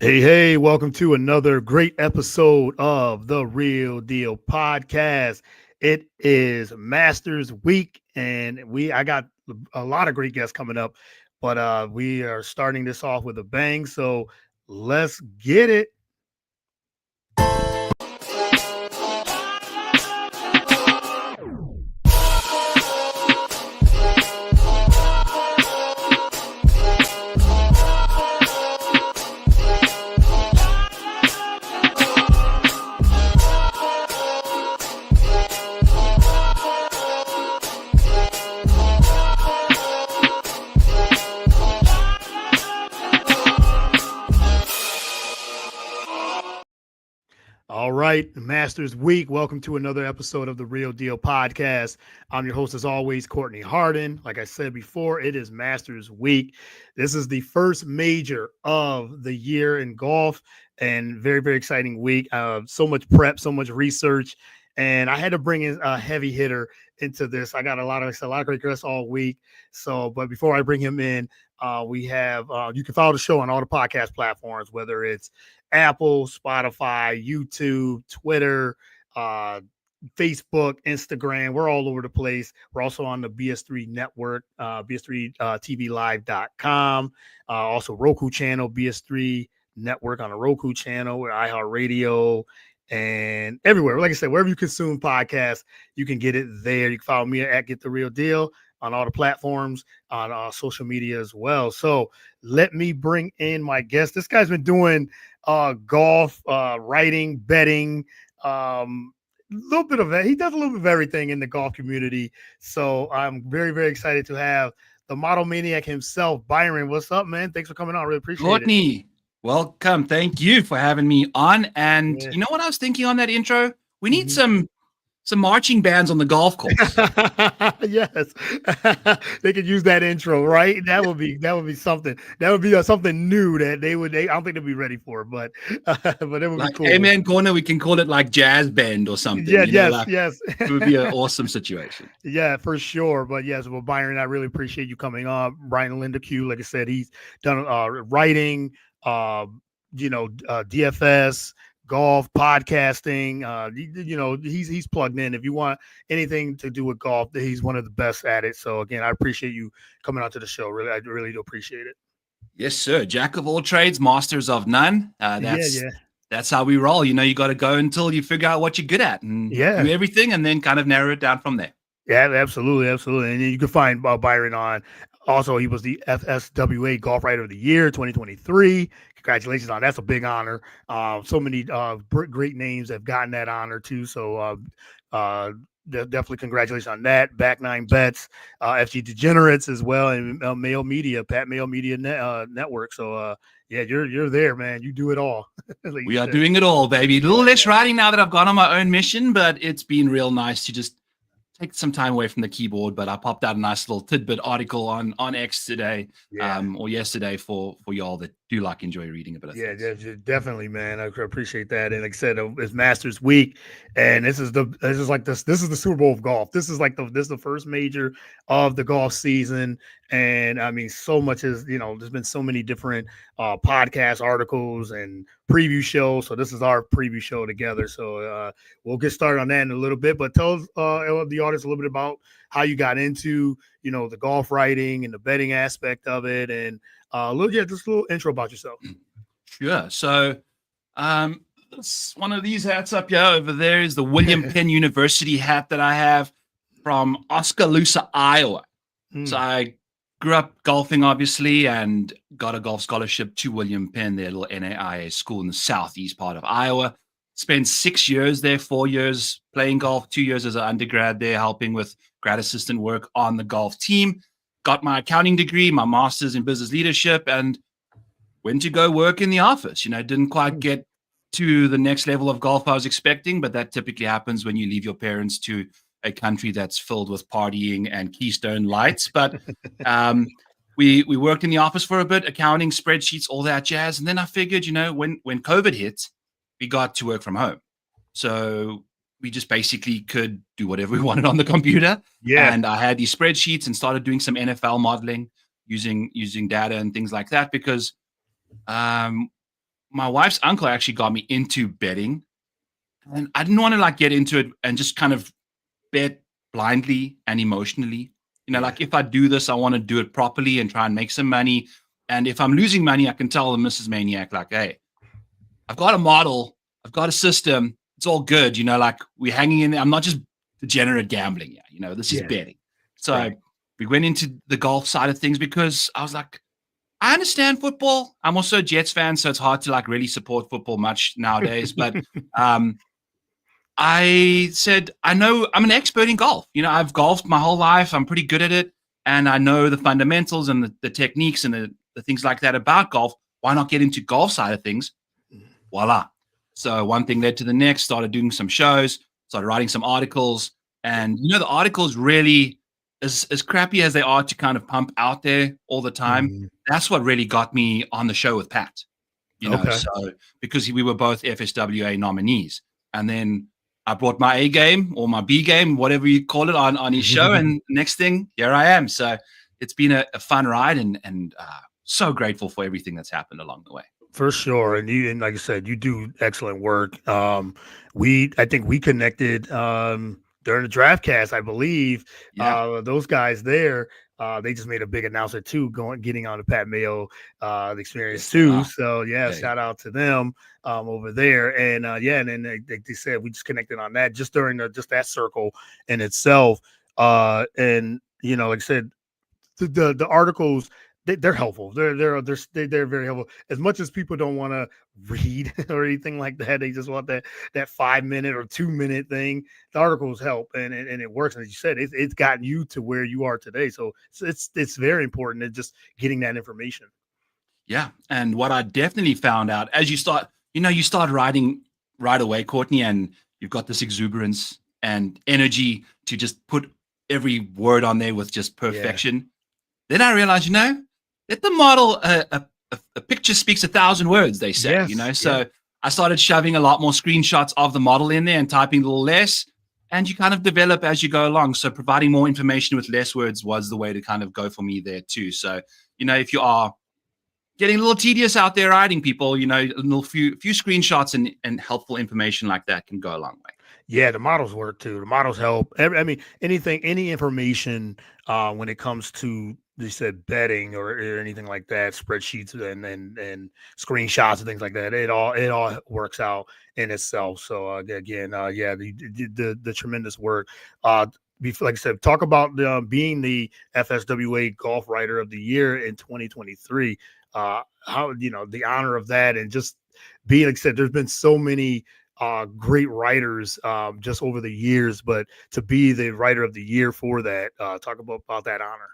Hey, welcome to another great episode of the Real Deal Podcast. It is Masters Week, and I got a lot of great guests coming up, but we are starting this off with a bang. So let's get it. All right, Masters Week. Welcome to another episode of the Real Deal Podcast. I'm your host, as always, Courtney Harden. Like I said before, it is Masters Week. This is the first major of the year in golf, and very, very exciting week. So much prep, so much research, and I had to bring in a heavy hitter into this. I got a lot of great guests all week. So, but before I bring him in, we have you can follow the show on all the podcast platforms, whether it's Apple, Spotify, YouTube, Twitter, Facebook, Instagram. We're all over the place. We're also on the BS3 network, BS3TVLive.com. Also, Roku channel, BS3 network on the Roku channel, we're iHeartRadio, and everywhere. Like I said, wherever you consume podcasts, you can get it there. You can follow me at Get the Real Deal on all the platforms, on social media as well. So let me bring in my guest. This guy's been doing golf, writing, betting, little bit of it. He does a little bit of everything in the golf community. So I'm very, very excited to have the model maniac himself, Byron. What's up, man? Thanks for coming on. Really appreciate Courtney, welcome. Thank you for having me on. And Yeah. you know what I was thinking on that intro? We need some marching bands on the golf course. Yes, they could use that intro, right? That would be something. That would be something new that they would. I don't think they'd be ready for, but it would Like be cool. Amen Corner, we can call it like jazz band or something. Yeah, Like, yes. it would be an awesome situation. Yeah, for sure. But yes, well, Byron, I really appreciate you coming on. Byron Lindeque, like I said, he's done writing, DFS, golf, podcasting. He's plugged in. If you want anything to do with golf, he's one of the best at it. So again, I appreciate you coming on to the show. Really, I really do appreciate it. Yes, sir. Jack of all trades, masters of none. That's how we roll. You got to go until you figure out what you're good at and do everything, and then kind of narrow it down from there. Yeah, absolutely. And you can find Byron on. Also, he was the FSWA Golf Writer of the Year 2023. Congratulations on that's a big honor. So many great names have gotten that honor too. So definitely congratulations on that. Back Nine Bets, FG Degenerates as well, and Mail Media, Pat Mail Media Network. So yeah, you're there, man. You do it all. Like we are doing it all, baby. A little less writing now that I've gone on my own mission, but it's been real nice to just take some time away from the keyboard. But I popped out a nice little tidbit article on X today, or yesterday for y'all that do enjoy reading a bit of things. Yeah, definitely, man. I appreciate that. And like I said, it's Masters Week, and this is the Super Bowl of golf. This is the first major of the golf season. And I mean, so much is, there's been so many different podcast articles and preview shows. So this is our preview show together. So we'll get started on that in a little bit. But tell the audience a little bit about how you got into, the golf writing and the betting aspect of it, and just a little intro about yourself. Sure. So, one of these hats up here over there is the William Penn University hat that I have from Oskaloosa, Iowa. So I grew up golfing, obviously, and got a golf scholarship to William Penn, their little NAIA school in the southeast part of Iowa. Spent 6 years there, 4 years playing golf, 2 years as an undergrad there, helping with grad assistant work on the golf team. Got my accounting degree, my master's in business leadership, and went to go work in the office. Didn't quite get to the next level of golf I was expecting, but that typically happens when you leave your parents to a country that's filled with partying and Keystone Lights. But we worked in the office for a bit, accounting, spreadsheets, all that jazz. And then I figured, when COVID hit, we got to work from home. So we just basically could do whatever we wanted on the computer. Yeah. And I had these spreadsheets and started doing some NFL modeling using data and things like that, because my wife's uncle actually got me into betting, and I didn't want to like get into it and just kind of bet blindly and emotionally. Like if I do this, I want to do it properly and try and make some money. And if I'm losing money, I can tell the Mrs. Maniac, like, hey, I've got a model, I've got a system, it's all good. Like we're hanging in there. I'm not just degenerate gambling. Yeah, this is betting. So we went into the golf side of things because I was like, I understand football. I'm also a Jets fan, so it's hard to like really support football much nowadays. But I said, I know I'm an expert in golf. I've golfed my whole life. I'm pretty good at it. And I know the fundamentals and the techniques and the things like that about golf. Why not get into golf side of things? Voila. So one thing led to the next, started doing some shows, started writing some articles. And, the articles really, as crappy as they are to kind of pump out there all the time, that's what really got me on the show with Pat. So because we were both FSWA nominees. And then I brought my A game or my B game, whatever you call it, on his show. And next thing, here I am. So it's been a fun ride and so grateful for everything that's happened along the way. For sure. And like I said, you do excellent work. I think we connected during the draft cast, I believe. Those guys there, they just made a big announcement too, getting on the Pat Mayo experience too. So shout out to them over there. And and then they said we just connected on that just during that circle in itself. And like I said, the articles, they're helpful. They're very helpful. As much as people don't want to read or anything like that, they just want that 5-minute or 2-minute thing. The articles help, and it works. And as you said, it's gotten you to where you are today. So it's very important in just getting that information. Yeah, and what I definitely found out as you start writing right away, Courtney, and you've got this exuberance and energy to just put every word on there with just perfection. Yeah. Then I realized, let the model, a picture speaks 1,000 words, they say, So I started shoving a lot more screenshots of the model in there and typing a little less, and you kind of develop as you go along. So providing more information with less words was the way to kind of go for me there too. So, if you are getting a little tedious out there writing, people, a little few screenshots and helpful information like that can go a long way. Yeah, the models work too. The models help. Any information when it comes to, you said, betting or anything like that, spreadsheets and screenshots and things like that, it all works out in itself. So again, the tremendous work. Like I said, talk about being the FSWA Golf Writer of the Year in 2023. How the honor of that, and just being, like I said, there's been so many great writers just over the years, but to be the writer of the year for that, talk about that honor.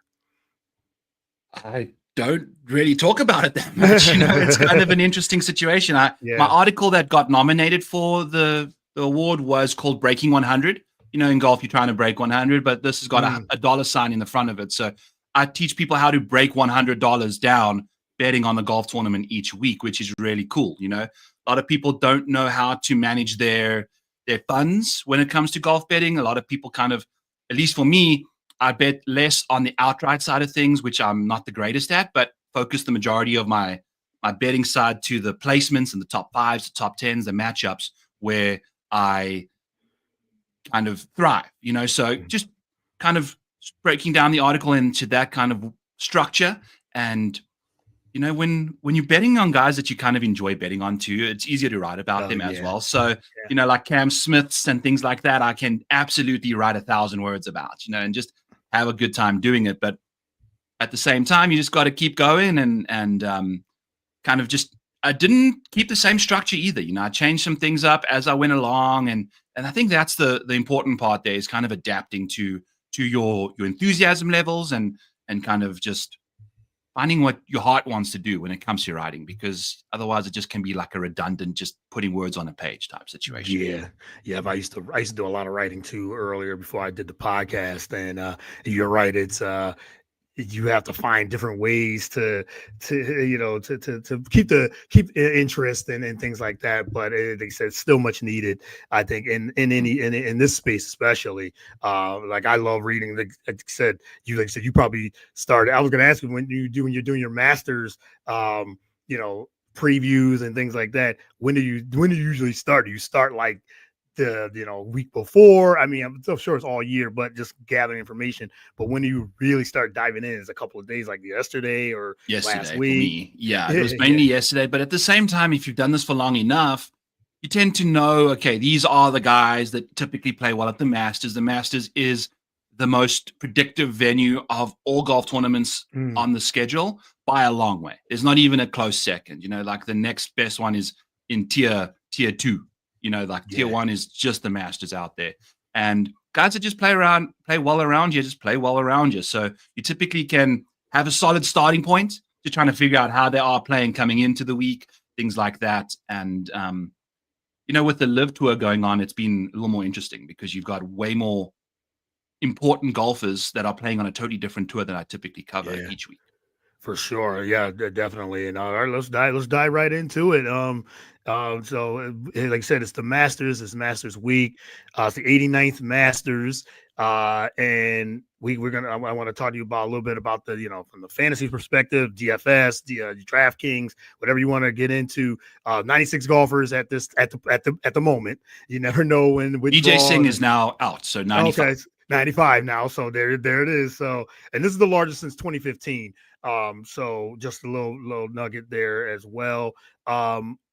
I don't really talk about it that much. It's kind of an interesting situation. My article that got nominated for the award was called Breaking 100. In golf, you're trying to break 100, but this has got a dollar sign in the front of it. So I teach people how to break $100 down betting on the golf tournament each week, which is really cool. A lot of people don't know how to manage their funds when it comes to golf betting. A lot of people kind of, at least for me, I bet less on the outright side of things, which I'm not the greatest at, but focus the majority of my betting side to the placements and the top 5s, the top 10s, the matchups where I kind of thrive, So just kind of breaking down the article into that kind of structure. And when you're betting on guys that you kind of enjoy betting on too, it's easier to write about them as well. So, like Cam Smiths and things like that, I can absolutely write 1,000 words about, and just have a good time doing it. But at the same time, you just got to keep going and kind of just, I didn't keep the same structure either. I changed some things up as I went along. And I think that's the important part there, is kind of adapting to your enthusiasm levels and kind of just finding what your heart wants to do when it comes to writing, because otherwise it just can be like a redundant, just putting words on a page type situation. Yeah. I used to do a lot of writing too earlier before I did the podcast, and you're right. It's you have to find different ways to keep interest and things like that. But they said still much needed, I think, in this space, especially. Like I love reading. Like I said, you probably started. I was going to ask you when you're doing your master's, previews and things like that, when do you usually start? Do you start like the week before? I mean, I'm so sure it's all year, but just gathering information. But when do you really start diving in? Is a couple of days like yesterday or last Yesterday for week? me. Yeah, it was mainly yesterday. But at the same time, if you've done this for long enough, you tend to know, okay, these are the guys that typically play well at the Masters. The Masters is the most predictive venue of all golf tournaments on the schedule by a long way. There's not even a close second. Like the next best one is in tier 2. Like tier 1 is just the Masters out there. And guys that just play well around you, just play well around you. So you typically can have a solid starting point to trying to figure out how they are playing coming into the week, things like that. And, with the Live Tour going on, it's been a little more interesting because you've got way more important golfers that are playing on a totally different tour than I typically cover each week. For sure. Yeah, definitely. And all right, let's dive right into it. So like I said, it's the Masters, it's Masters week. It's the 89th Masters. And I want to talk to you about a little bit about the, from the fantasy perspective, DFS, the DraftKings, whatever you want to get into. 96 golfers at the moment. You never know when DJ Singh is now out, so 95. Okay, 95 now. So there it is. So, and this is the largest since 2015. So just a little nugget there as well.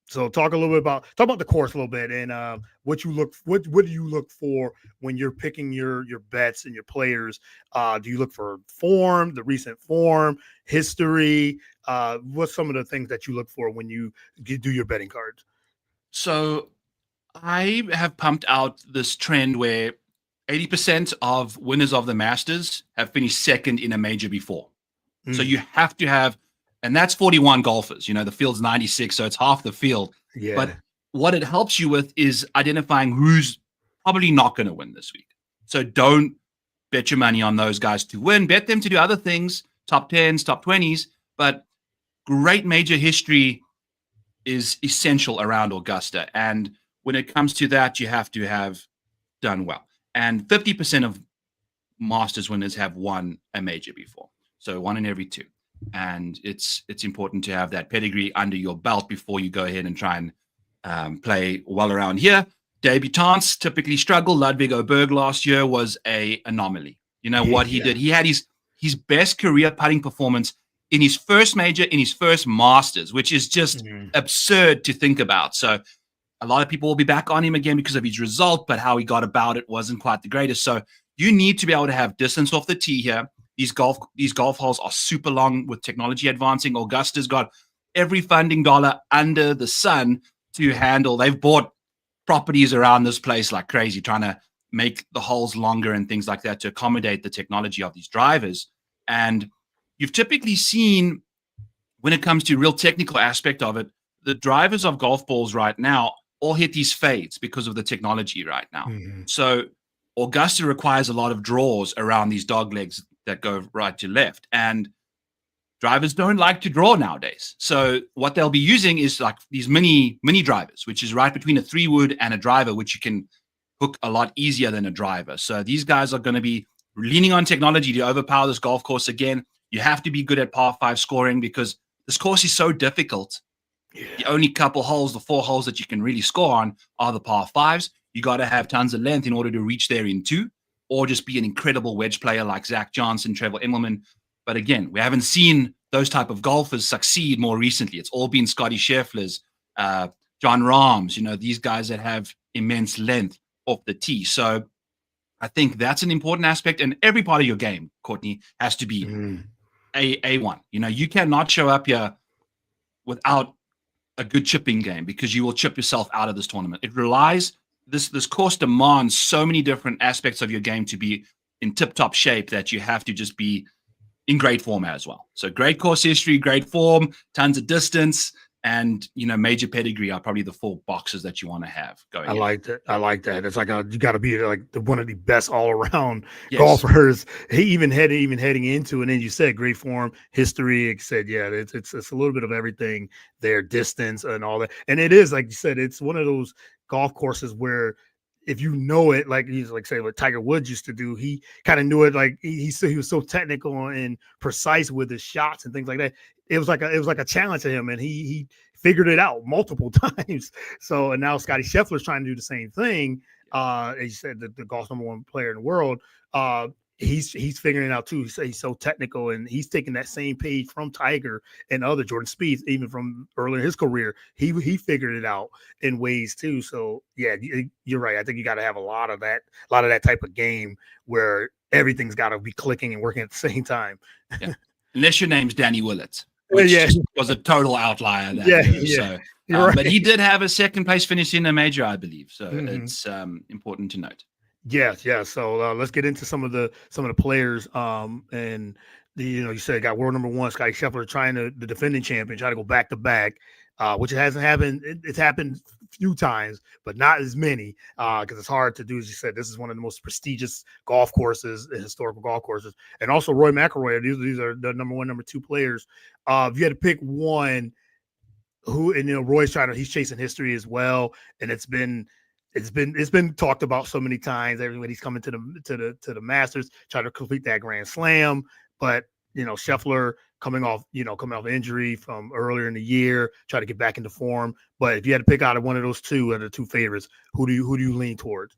So talk about the course a little bit and what do you look for when you're picking your bets and your players? Do you look for form, the recent form, history? What's some of the things that you look for when you do your betting cards? So I have pumped out this trend where 80% of winners of the Masters have finished second in a major before. So you have to have, and that's 41 golfers. The field's 96, so it's half the field. Yeah. But what it helps you with is identifying who's probably not going to win this week. So don't bet your money on those guys to win. Bet them to do other things, top 10s, top 20s. But great major history is essential around Augusta. And when it comes to that, you have to have done well. And 50% of Masters winners have won a major before. So 1 in every 2. And it's important to have that pedigree under your belt before you go ahead and try and play well around here. Debutants typically struggle. Ludwig Oberg last year was an anomaly. What he did? He had his best career putting performance in his first major, in his first Masters, which is just absurd to think about. So a lot of people will be back on him again because of his result, but how he got about it wasn't quite the greatest. So you need to be able to have distance off the tee here. These golf holes are super long with technology advancing. Augusta's got every funding dollar under the sun to handle. They've bought properties around this place like crazy, trying to make the holes longer and things like that to accommodate the technology of these drivers. And you've typically seen, when it comes to real technical aspect of it, the drivers of golf balls right now all hit these fades because of the technology right now. So Augusta requires a lot of draws around these dog legs that go right to left. And drivers don't like to draw nowadays. So what they'll be using is like these mini drivers, which is right between a 3-wood and a driver, which you can hook a lot easier than a driver. So these guys are going to be leaning on technology to overpower this golf course again. You have to be good at par 5 scoring because this course is so difficult. The only couple holes, the 4 holes that you can really score on are the par 5s. You got to have tons of length in order to reach there in 2, or just be an incredible wedge player like Zach Johnson, Trevor Immelman. But again, we haven't seen those type of golfers succeed more recently. It's all been Scotty Scheffler's, John Rahm's, these guys that have immense length off the tee. So I think that's an important aspect. And every part of your game, Courtney, has to be A1. You cannot show up here without a good chipping game because you will chip yourself out of this tournament. It relies, this course demands so many different aspects of your game to be in tip-top shape that you have to just be in great form as well. So great course history, great form, tons of distance, and major pedigree are probably the 4 boxes that you want to have going. I like that. It's like you got to be like one of the best all around golfers. Even heading into, and then you said great form, history. It said it's a little bit of everything there, distance and all that. And it is like you said, it's one of those golf courses where if you know it, like he's like say what Tiger Woods used to do, he kind of knew it. Like he was so technical and precise with his shots and things like that. It was like a challenge to him, and he figured it out multiple times. So and now Scottie Scheffler's trying to do the same thing. As you said, the golf's #1 player in the world. He's figuring it out too. He's so technical, and he's taking that same page from Tiger and other Jordan Spieth, even from early in his career. He figured it out in ways too. So yeah, you're right. I think you got to have a lot of that type of game where everything's got to be clicking and working at the same time. Yeah. Unless your name's Danny Willett, which was a total outlier that year. So, right. But he did have a second place finish in a major, I believe. So it's important to note. Yes. So let's get into some of the players. And you said got world #1 Scottie Scheffler trying the defending champion, trying to go back to back, which it hasn't happened. It's happened a few times, but not as many because it's hard to do. As you said, this is one of the most prestigious golf courses, historical golf courses, and also Roy McIlroy. These are the #1, #2 players. If you had to pick one, who and Roy's he's chasing history as well, and it's been talked about so many times. Everybody's coming to the Masters, trying to complete that Grand Slam. But Scheffler coming off injury from earlier in the year, try to get back into form. But if you had to pick out of one of those two, the two favorites, who do you lean towards?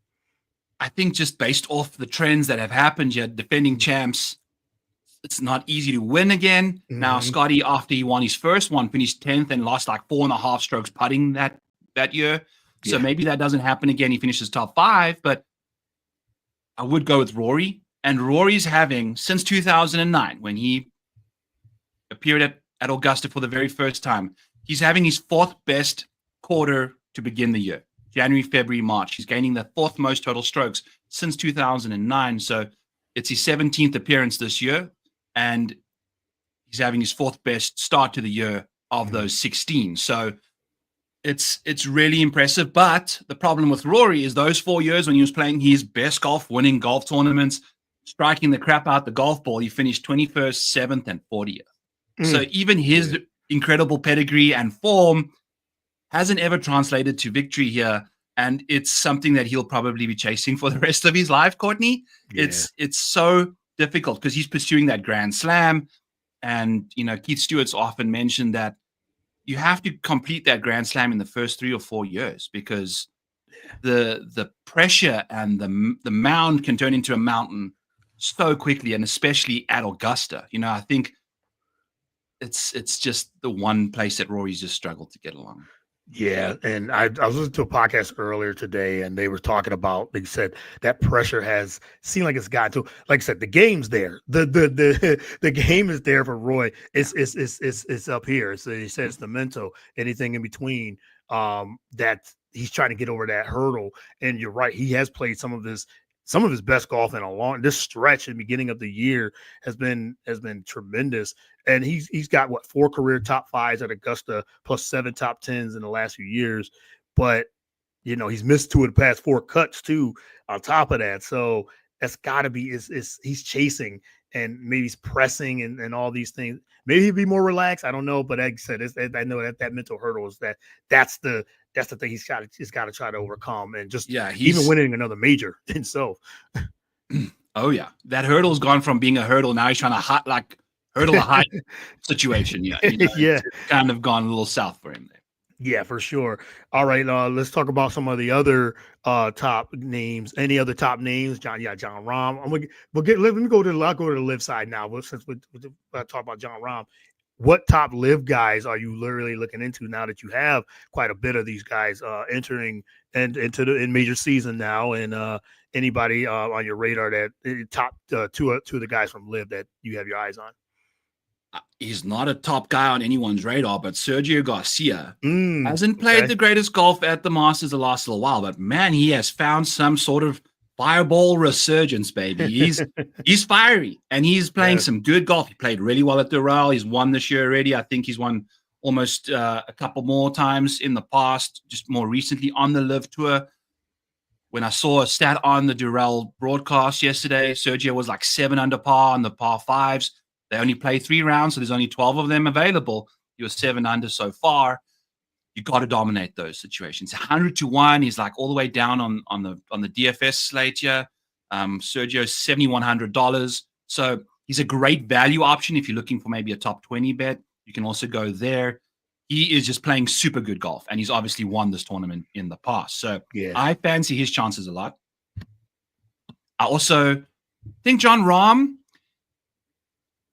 I think just based off the trends that have happened, yet defending champs, it's not easy to win again. Mm-hmm. Now Scottie, after he won his first one, finished 10th and lost like 4.5 strokes putting that year. So maybe that doesn't happen again. He finishes top 5, but I would go with Rory. And Rory's having, since 2009, when he appeared at Augusta for the very first time, he's having his 4th best quarter to begin the year. January, February, March. He's gaining the 4th most total strokes since 2009. So it's his 17th appearance this year. And he's having his 4th best start to the year of those 16. So it's really impressive. But the problem with Rory is those 4 years when he was playing his best golf, winning golf tournaments, striking the crap out the golf ball, he finished 21st, 7th, and 40th. So even his incredible pedigree and form hasn't ever translated to victory here. And it's something that he'll probably be chasing for the rest of his life, Courtney. Yeah. It's so difficult because he's pursuing that Grand Slam. And, Keith Stewart's often mentioned that you have to complete that Grand Slam in the first 3 or 4 years because the pressure and the mound can turn into a mountain so quickly, and especially at Augusta. I think it's just the one place that Rory's just struggled to get along. Yeah, and I was listening to a podcast earlier today, and they were talking about. They said that pressure has seemed like it's gotten to. Like I said, the game's there. The game is there for Roy. It's up here. So he said it's the mental. Anything in between, that he's trying to get over that hurdle. And you're right. He has played some of his best golf in a long. This stretch in the beginning of the year has been tremendous. And he's got 4 career top 5s at Augusta plus 7 top 10s in the last few years. But he's missed 2 of the past 4 cuts too on top of that. So that's got to be he's chasing and maybe he's pressing and all these things. Maybe he'd be more relaxed. I don't know. But like I said, I know that mental hurdle is that's the thing he's got to try to overcome, and just even winning another major himself. Oh yeah, that hurdle's gone from being a hurdle. Now he's trying to hurdle a height situation. It's kind of gone a little south for him there. Yeah, for sure. All right, let's talk about some of the other top names. Any other top names? John Rahm. Let me go to the live side now. Since we talk about John Rahm, what top live guys are you literally looking into now that you have quite a bit of these guys entering in major season now? And anybody on your radar that top two of the guys from live that you have your eyes on? He's not a top guy on anyone's radar, but Sergio Garcia hasn't played the greatest golf at the Masters the last little while, but man, he has found some sort of fireball resurgence, baby. He's fiery and he's playing some good golf. He played really well at Doral. He's won this year already. I think he's won almost a couple more times in the past, just more recently on the Live Tour. When I saw a stat on the Doral broadcast yesterday, Sergio was like 7 under par on the par 5s. They only play 3 rounds, so there's only 12 of them available. He was 7 under so far. you got to dominate those situations. 100-1, he's like all the way down on the DFS slate here. Sergio's $7,100. So he's a great value option if you're looking for maybe a top 20 bet. You can also go there. He is just playing super good golf, and he's obviously won this tournament in the past. So I fancy his chances a lot. I also think Jon Rahm,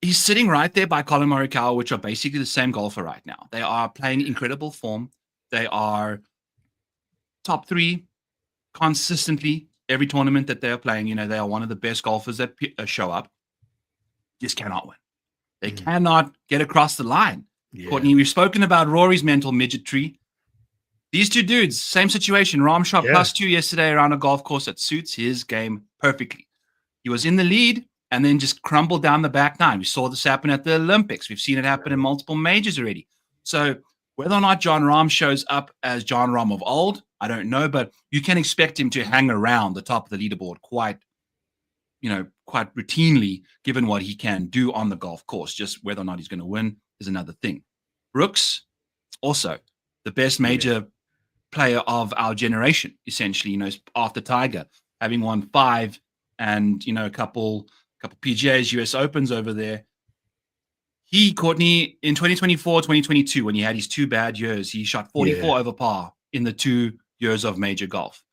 he's sitting right there by Colin Morikawa, which are basically the same golfer right now. They are playing incredible form. They are top 3 consistently every tournament that they're playing. You know, they are one of the best golfers that show up. Just cannot win. They cannot get across the line. Yeah. Courtney, we've spoken about Rory's mental midgetry. These two dudes, same situation. Rahm shot +2 yesterday around a golf course that suits his game perfectly. He was in the lead and then just crumbled down the back nine. We saw this happen at the Olympics. We've seen it happen in multiple majors already. So whether or not Jon Rahm shows up as Jon Rahm of old, I don't know, but you can expect him to hang around the top of the leaderboard quite routinely, given what he can do on the golf course. Just whether or not he's going to win is another thing. Brooks, also the best major player of our generation, essentially, after Tiger, having won 5 and, a couple PGAs, US Opens over there. Courtney, in 2024, 2022, when he had his 2 bad years, he shot 44 over par in the 2 years of major golf.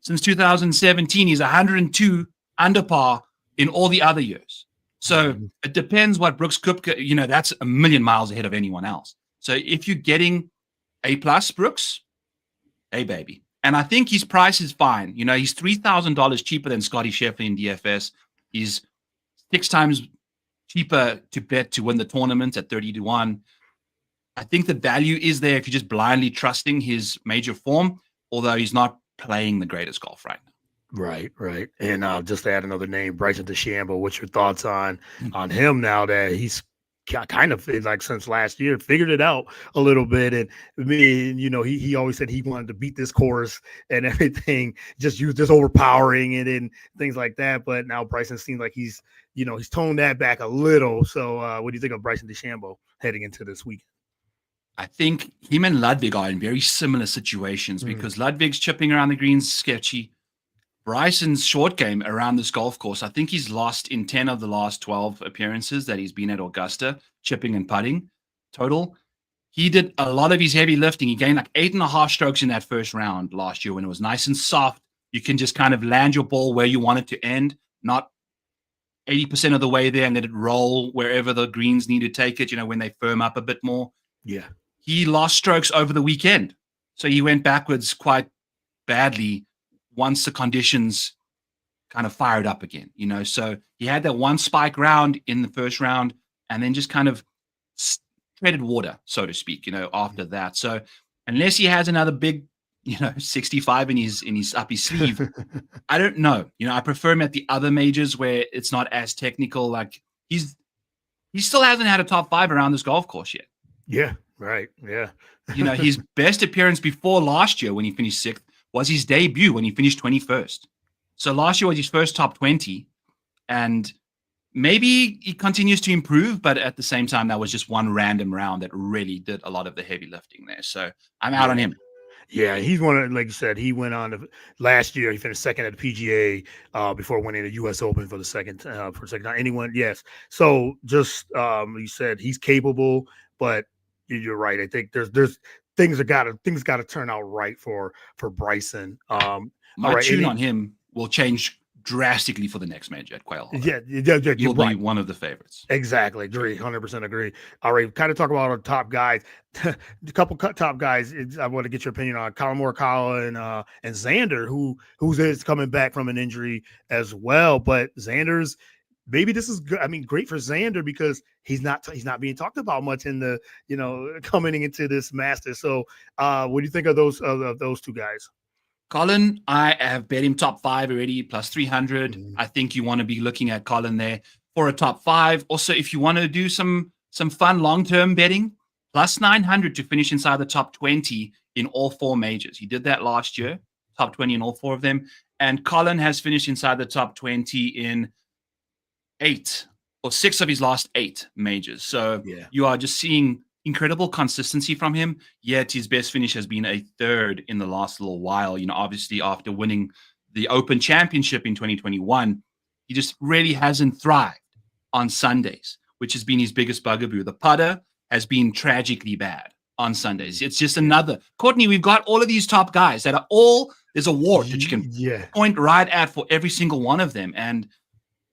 Since 2017, he's 102 under par in all the other years. So it depends what Brooks Koepka, that's a million miles ahead of anyone else. So if you're getting A+ Brooks, hey, baby. And I think his price is fine. He's $3,000 cheaper than Scottie Scheffler in DFS. He's 6 times cheaper to bet to win the tournament at 30-1. I think the value is there if you're just blindly trusting his major form, although he's not playing the greatest golf right now. Right. And just to add another name, Bryson DeChambeau. What's your thoughts on him now that he's kind of, like, since last year, figured it out a little bit? And he always said he wanted to beat this course and everything, just overpowering it and things like that. But now Bryson seems like he's toned that back a little. So what do you think of Bryson DeChambeau heading into this week? I think him and Ludwig are in very similar situations because Ludwig's chipping around the greens sketchy. Bryson's short game around this golf course, I think he's lost in 10 of the last 12 appearances that he's been at Augusta, chipping and putting total. He did a lot of his heavy lifting. He gained like 8.5 strokes in that first round last year when it was nice and soft. You can just kind of land your ball where you want it to end, not 80% of the way there and let it roll wherever the greens need to take it, when they firm up a bit more. Yeah. He lost strokes over the weekend. So he went backwards quite badly once the conditions kind of fired up again, So he had that one spike round in the first round and then just kind of treaded water, so to speak, after that. So unless he has another big, 65 in his up his sleeve, I don't know. I prefer him at the other majors where it's not as technical. Like he still hasn't had a top 5 around this golf course yet. Yeah, right. Yeah. His best appearance before last year when he finished 6th was his debut when he finished 21st. So last year was his first top 20, and maybe he continues to improve, but at the same time, that was just one random round that really did a lot of the heavy lifting there. So I'm out on him. Yeah, he's one of, like you said, he went on last year. He finished 2nd at the PGA before winning the US Open for the second time. Anyone? Yes. So just you said he's capable, but you're right. I think there's things got to turn out right for Bryson. My tune on him will change drastically for the next major at Quail Hollow. Yeah, you'll be one of the favorites. Exactly, agree, 100% agree. All right, kind of talk about our top guys. A couple top guys. I want to get your opinion on Colin Morikawa and Xander, who's coming back from an injury as well. But Xander's, maybe this is good. I mean, great for Xander because he's not being talked about much in the coming into this Masters. So, what do you think of those two guys? Colin, I have bet him top 5 already, plus 300. I think you want to be looking at Colin there for a top 5. Also, if you want to do some fun long-term betting, plus 900 to finish inside the top 20 in all 4 majors. He did that last year, top 20 in all 4 of them. And Colin has finished inside the top 20 in 8 or 6 of his last 8 majors. So you are just seeing incredible consistency from him, yet his best finish has been a third in the last little while. Obviously after winning the Open Championship in 2021, he just really hasn't thrived on Sundays, which has been his biggest bugaboo. The putter has been tragically bad on Sundays. It's just another. Courtney, we've got all of these top guys that are all, there's a wart that you can point right at for every single one of them. And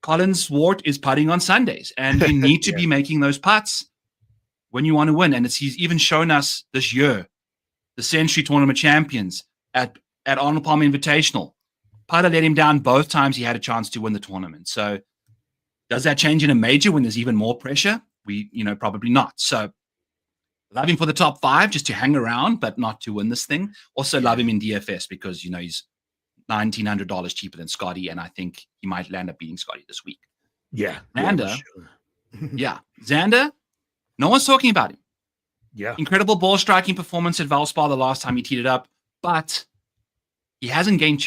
Colin's wart is putting on Sundays. And you need to be making those putts when you want to win. And he's even shown us this year, the Century Tournament champions at Arnold Palmer Invitational. Putter let him down both times he had a chance to win the tournament. So does that change in a major when there's even more pressure? Probably not. So love him for the top 5 just to hang around, but not to win this thing. Also love him in DFS because, he's $1,900 cheaper than Scotty. And I think he might land up beating Scotty this week. Yeah. Xander. Xander, no one's talking about him. Yeah. Incredible ball striking performance at Valspar the last time he teed it up, but he hasn't gained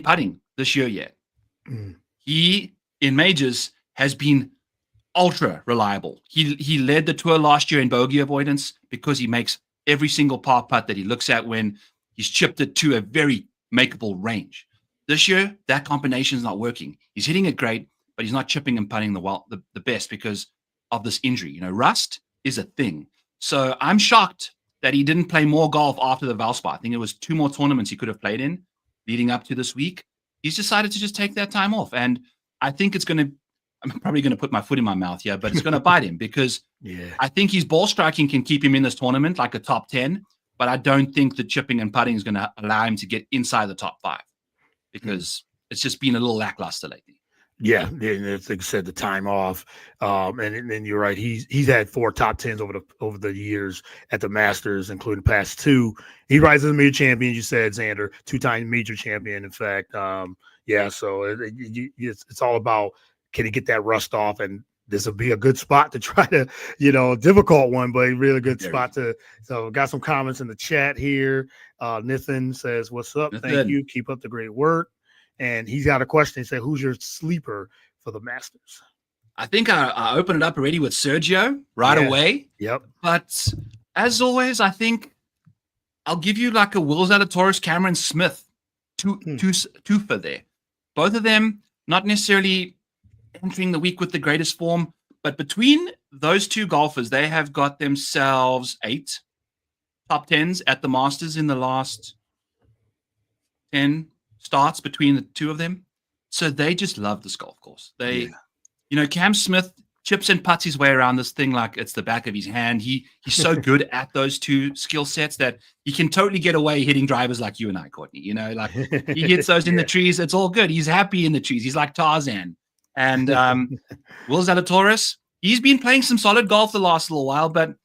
putting this year yet. He, in majors, has been ultra reliable. He led the tour last year in bogey avoidance because he makes every single par putt that he looks at when he's chipped it to a very makeable range. This year, that combination is not working. He's hitting it great, but he's not chipping and putting the best because of this injury. Rust is a thing. So I'm shocked that he didn't play more golf after the Valspar. I think it was 2 more tournaments he could have played in leading up to this week. He's decided to just take that time off. And I think I'm probably going to put my foot in my mouth here, but it's going to bite him because I think his ball striking can keep him in this tournament like a top 10, but I don't think the chipping and putting is going to allow him to get inside the top 5 because it's just been a little lackluster lately. Yeah, like I said, the time off, and you're right. He's had 4 top 10s over the years at the Masters, including the past 2. He rises as a major champion. You said Xander, 2-time major champion. In fact, so it's all about can he get that rust off, and this will be a good spot to try to, difficult one, but a really good spot to. So got some comments in the chat here. Nathan says, "What's up? Nathan. Thank you. Keep up the great work." And he's got a question. He said, who's your sleeper for the Masters? I think I opened it up already with Sergio right away. Yep. But as always, I think I'll give you like a Will Zalatoris, Cameron Smith, two for there. Both of them not necessarily entering the week with the greatest form, but between those 2 golfers, they have got themselves 8 top 10s at the Masters in the last 10 starts between the 2 of them. So they just love this golf course. Cam Smith chips and putts his way around this thing like it's the back of his hand. He's so good at those 2 skill sets that he can totally get away hitting drivers like you and I, Courtney. He hits those in the trees. It's all good. He's happy in the trees. He's like Tarzan. And Will Zalatoris, he's been playing some solid golf the last little while, but a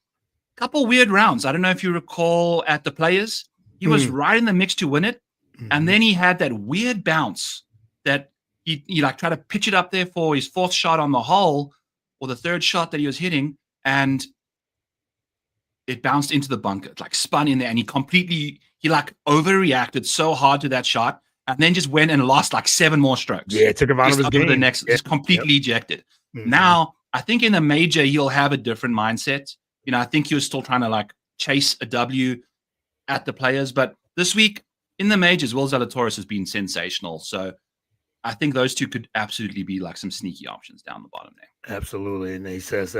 couple weird rounds. I don't know if you recall at the Players, he was right in the mix to win it. And then he had that weird bounce that he like tried to pitch it up there for his 4th shot on the hole or the 3rd shot that he was hitting. And it bounced into the bunker, like spun in there. And he overreacted so hard to that shot and then just went and lost like 7 more strokes. Yeah, it took him out of his game. Just completely ejected. Now, I think in the major, he'll have a different mindset. I think he was still trying to like chase a W at the Players. But this week, in the majors, Will Zalatoris has been sensational. So I think those 2 could absolutely be like some sneaky options down the bottom there. Absolutely. And he said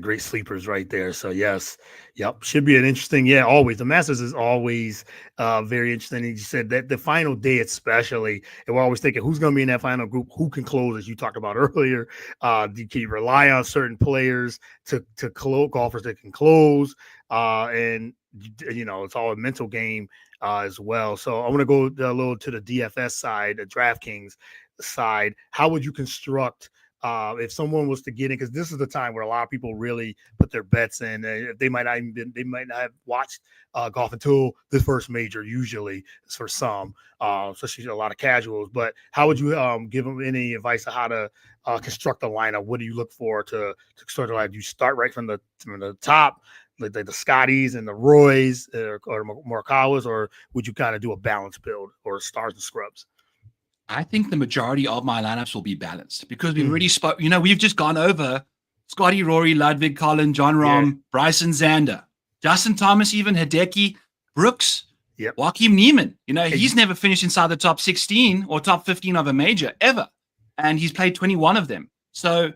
great sleepers right there. So yes. Yep. Should be an interesting, always. The Masters is always very interesting. And he said that the final day, especially, and we're always thinking who's going to be in that final group, who can close, as you talked about earlier. Can you rely on certain players to close, golfers that can close? And it's all a mental game as well. So I want to go a little to the DFS side, the DraftKings side. How would you construct if someone was to get in? Because this is the time where a lot of people really put their bets in. They might not have watched golf until the first major. Usually, for some, especially a lot of casuals. But how would you give them any advice on how to construct a lineup? What do you look for to start a lineup? Do you start right from the top, like the Scotties and the Roys or Morikawas, or would you kind of do a balanced build or stars and scrubs? I think the majority of my lineups will be balanced because we've already we've just gone over Scotty, Rory, Ludwig, Colin, John Rahm, Bryson Xander, Justin Thomas, even Hideki, Brooks, Joachim Neiman. He's never finished inside the top 16 or top 15 of a major ever. And he's played 21 of them. So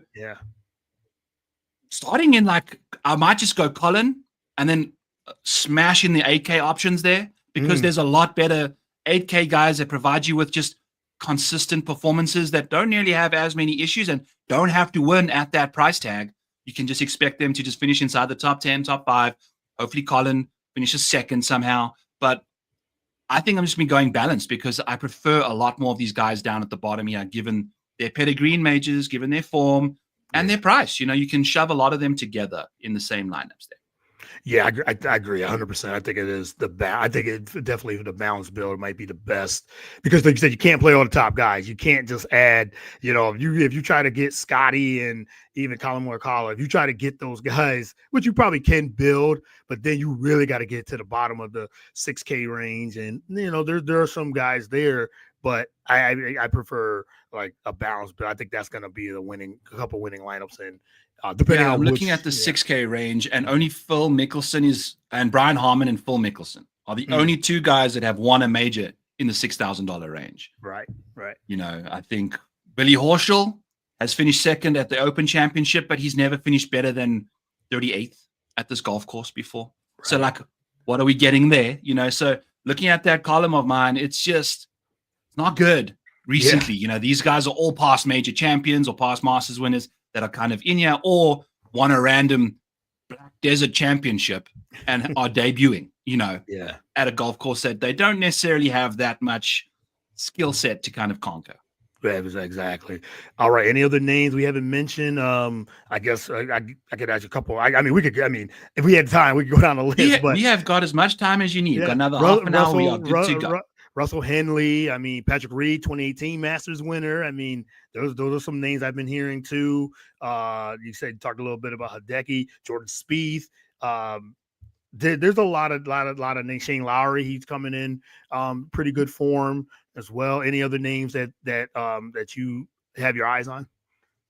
starting in I might just go Colin and then smash in the 8K options there, because there's a lot better 8K guys that provide you with just consistent performances that don't nearly have as many issues and don't have to win at that price tag. You can just expect them to just finish inside the top 10, top 5. Hopefully Colin finishes second somehow. But I think I'm just been going balanced, because I prefer a lot more of these guys down at the bottom here, given their pedigree in majors, given their form and their price. You can shove a lot of them together in the same lineups there. Yeah, I agree 100%. I think it is I think it definitely, the balance build might be the best, because like you said, you can't play all the top guys. You can't just add, if you try to get Scotty and even Colin Morikawa, if you try to get those guys, which you probably can build, but then you really got to get to the bottom of the 6K range. And, there are some guys there, but I prefer like a balance, but I think that's going to be a couple winning lineups. And depending on I'm looking at the 6K range, and only Phil Mickelson and Brian Harmon and Phil Mickelson are the only two guys that have won a major in the $6,000 range. Right. I think Billy Horschel has finished second at the Open Championship, but he's never finished better than 38th at this golf course before. Right. So what are we getting there? So looking at that column of mine, it's not good recently. These guys are all past major champions or past Masters winners that are kind of in here, or won a random Black Desert Championship and are debuting, at a golf course that they don't necessarily have that much skill set to kind of conquer. Yeah, exactly. All right. Any other names we haven't mentioned? I guess I could ask a couple. If we had time, we could go down the list. But we have got as much time as you need. Got another half an hour. We are good to go. Russell Henley, Patrick Reed, 2018 Masters winner. Those are some names I've been hearing too. You talked a little bit about Hideki, Jordan Spieth. There's a lot of names. Shane Lowry, he's coming in pretty good form as well. Any other names that you have your eyes on?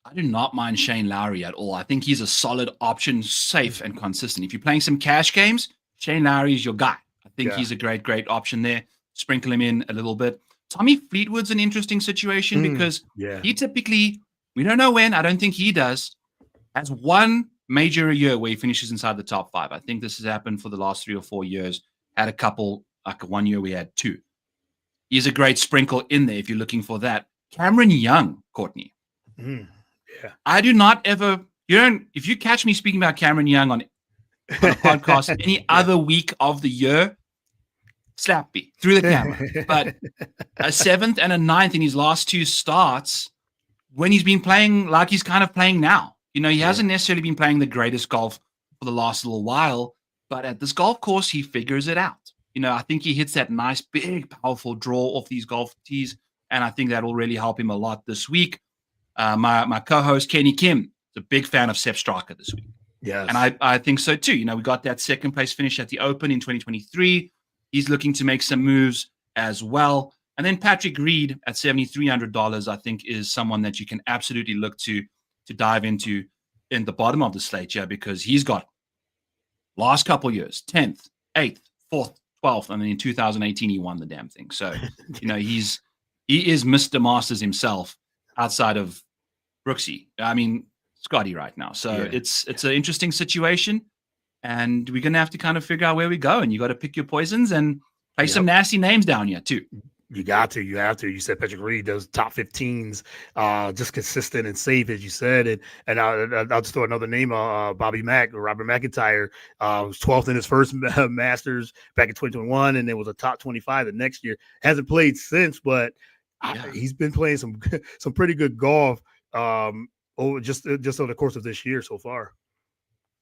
I do not mind Shane Lowry at all. I think he's a solid option, safe and consistent. If you're playing some cash games, Shane Lowry is your guy. I think he's a great option there. Sprinkle him in a little bit. Tommy Fleetwood's an interesting situation because he typically, we don't know when, I don't think he does, has one major a year where he finishes inside the top 5. I think this has happened for the last 3 or 4 years. Had a couple, one year we had 2. He's a great sprinkle in there if you're looking for that. Cameron Young, Courtney. I do not ever, if you catch me speaking about Cameron Young on a podcast any other week of the year, slap me through the camera. But a 7th and a 9th in his last 2 starts, when he's been playing like he's kind of playing now. He hasn't necessarily been playing the greatest golf for the last little while, but at this golf course, he figures it out. I think he hits that nice, big, powerful draw off these golf tees, and I think that will really help him a lot this week. My co-host, Kenny Kim, is a big fan of Sepp Straka this week. Yes. And I think so too. We got that 2nd place finish at the Open in 2023. He's looking to make some moves as well. And then Patrick Reed at $7,300, I think, is someone that you can absolutely look to dive into in the bottom of the slate here, because he's got last couple years, 10th, 8th, 4th, 12th, and then in 2018 he won the damn thing. So, he is Mr. Masters himself outside of Brooksy. Scotty right now. So it's an interesting situation. And we're going to have to kind of figure out where we go. And you got to pick your poisons and play some nasty names down here, too. You have to. You said Patrick Reed, those top 15s, just consistent and safe, as you said. And I'll just throw another name, Bobby Mack, or Robert McIntyre, was 12th in his first Masters back in 2021, and then was a top 25 the next year. Hasn't played since, but he's been playing some pretty good golf just over the course of this year so far.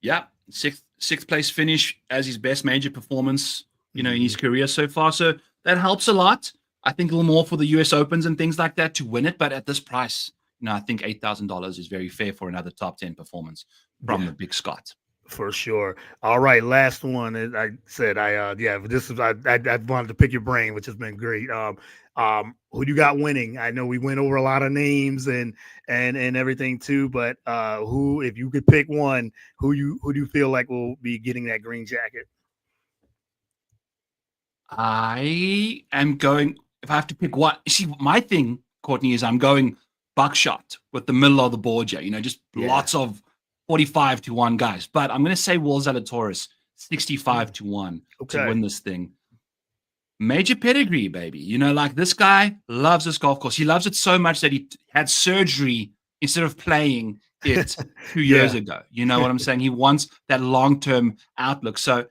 Yeah, sixth place finish as his best major performance, in his career so far. So that helps a lot. I think a little more for the US Opens and things like that to win it. But at this price, I think $8,000 is very fair for another top 10 performance from the Big Scott. For sure. All right, last one. I said yeah, this is I wanted to pick your brain, which has been great. Who do you got winning? I know we went over a lot of names and everything too, but who, if you could pick one, who do you feel like will be getting that green jacket? I am going, if I have to pick one, see, my thing, Courtney, is I'm going buckshot with the middle of the board here. Just Yeah. lots of 45-1 guys. But I'm going to say Will Zalatoris, Mm, 65-1 to okay. win this thing. Major pedigree, baby. Like this guy loves this golf course. He loves it so much that he had surgery instead of playing it 2 years Yeah. ago. You know what I'm saying? He wants that long-term outlook. So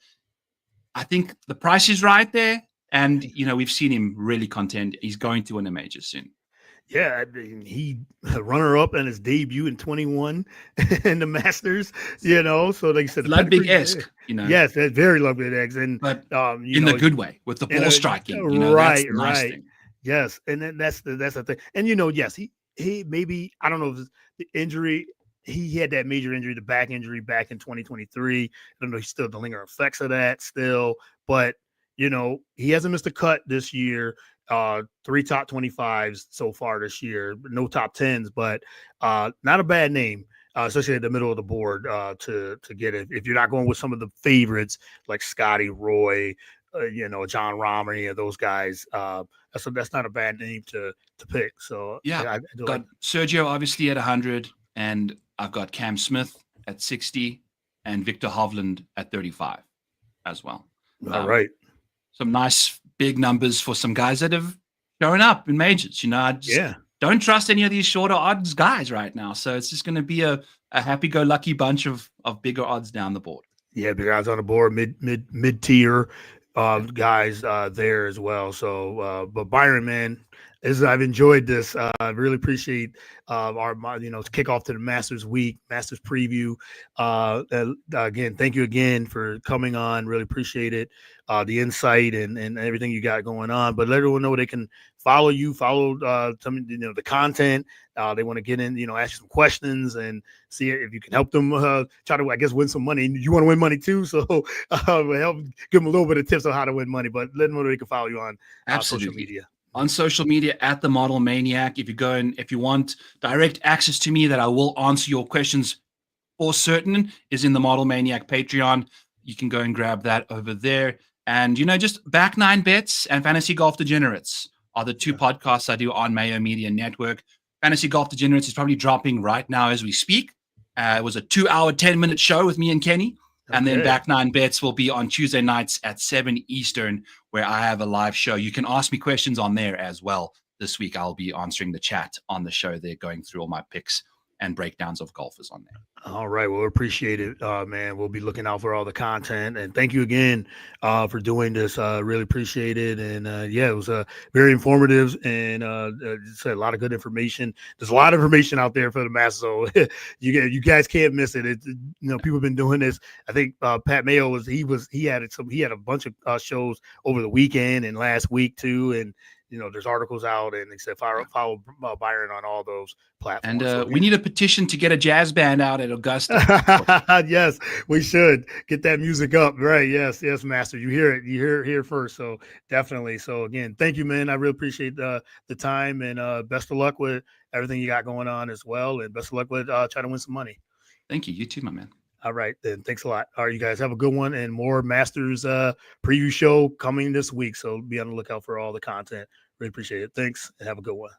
I think the price is right there. And, we've seen him really contend. He's going to win a major soon. Yeah, he runner up in his debut in 21 in the Masters, so like you said, the pedigree there. Ludwig-esque, Yes, that's very Ludwig eggs, and but you in the know, good way with the in ball striking. That's right, the nice right, thing. yes, and then that's the thing, and yes, he maybe, I don't know if it's the injury. He had that major injury, the back injury back in 2023. I don't know, he's still the lingering effects of that still, but he hasn't missed a cut this year. 3 top 25s so far this year, no top 10s, but not a bad name, especially at the middle of the board, to get it. If you're not going with some of the favorites like Scotty Roy, John Rahm, or any of those guys, that's not a bad name to pick. So Yeah, I do got like. Sergio obviously at 100, and I've got Cam Smith at 60 and Victor Hovland at 35 as well. All right. Some nice big numbers for some guys that have shown up in majors. I just don't trust any of these shorter odds guys right now. So it's just going to be a happy-go-lucky bunch of bigger odds down the board. Yeah, big odds on the board, mid tier guys there as well. So, but Byron, man, I've enjoyed this. I really appreciate our kick off to the Masters week, Masters preview. Again, thank you again for coming on. Really appreciate it. The insight and everything you got going on. But let everyone know they can follow you, follow some the content. They want to get in, ask you some questions and see if you can help them try to, I guess, win some money. You want to win money too, so help give them a little bit of tips on how to win money. But let them know they can follow you on social media. On social media at the Model Maniac. If you want direct access to me that I will answer your questions for certain, is in the Model Maniac Patreon. You can go and grab that over there. And, just Back Nine Bets and Fantasy Golf Degenerates are the two podcasts I do on Mayo Media Network. Fantasy Golf Degenerates is probably dropping right now as we speak. It was a 2-hour, 10-minute show with me and Kenny. Okay. And then Back Nine Bets will be on Tuesday nights at 7 Eastern, where I have a live show. You can ask me questions on there as well. This week, I'll be answering the chat on the show. They're going through all my picks and breakdowns of golfers on there. All right. Well, appreciate it, man. We'll be looking out for all the content. And thank you again for doing this. Really appreciate it. And it was very informative and said a lot of good information. There's a lot of information out there for the Masters. So you guys can't miss it. People have been doing this. I think Pat Mayo he had a bunch of shows over the weekend and last week too. And there's articles out, and they said follow Byron on all those platforms. And we need a petition to get a jazz band out at Augusta. Yes, we should get that music up. Right. Yes, Master. You hear it. You hear it here first. So definitely. So again, thank you, man. I really appreciate the time, and best of luck with everything you got going on as well. And best of luck with trying to win some money. Thank you. You too, my man. All right, then. Thanks a lot. All right, you guys have a good one, and more Masters preview show coming this week. So be on the lookout for all the content. Really appreciate it. Thanks, and have a good one.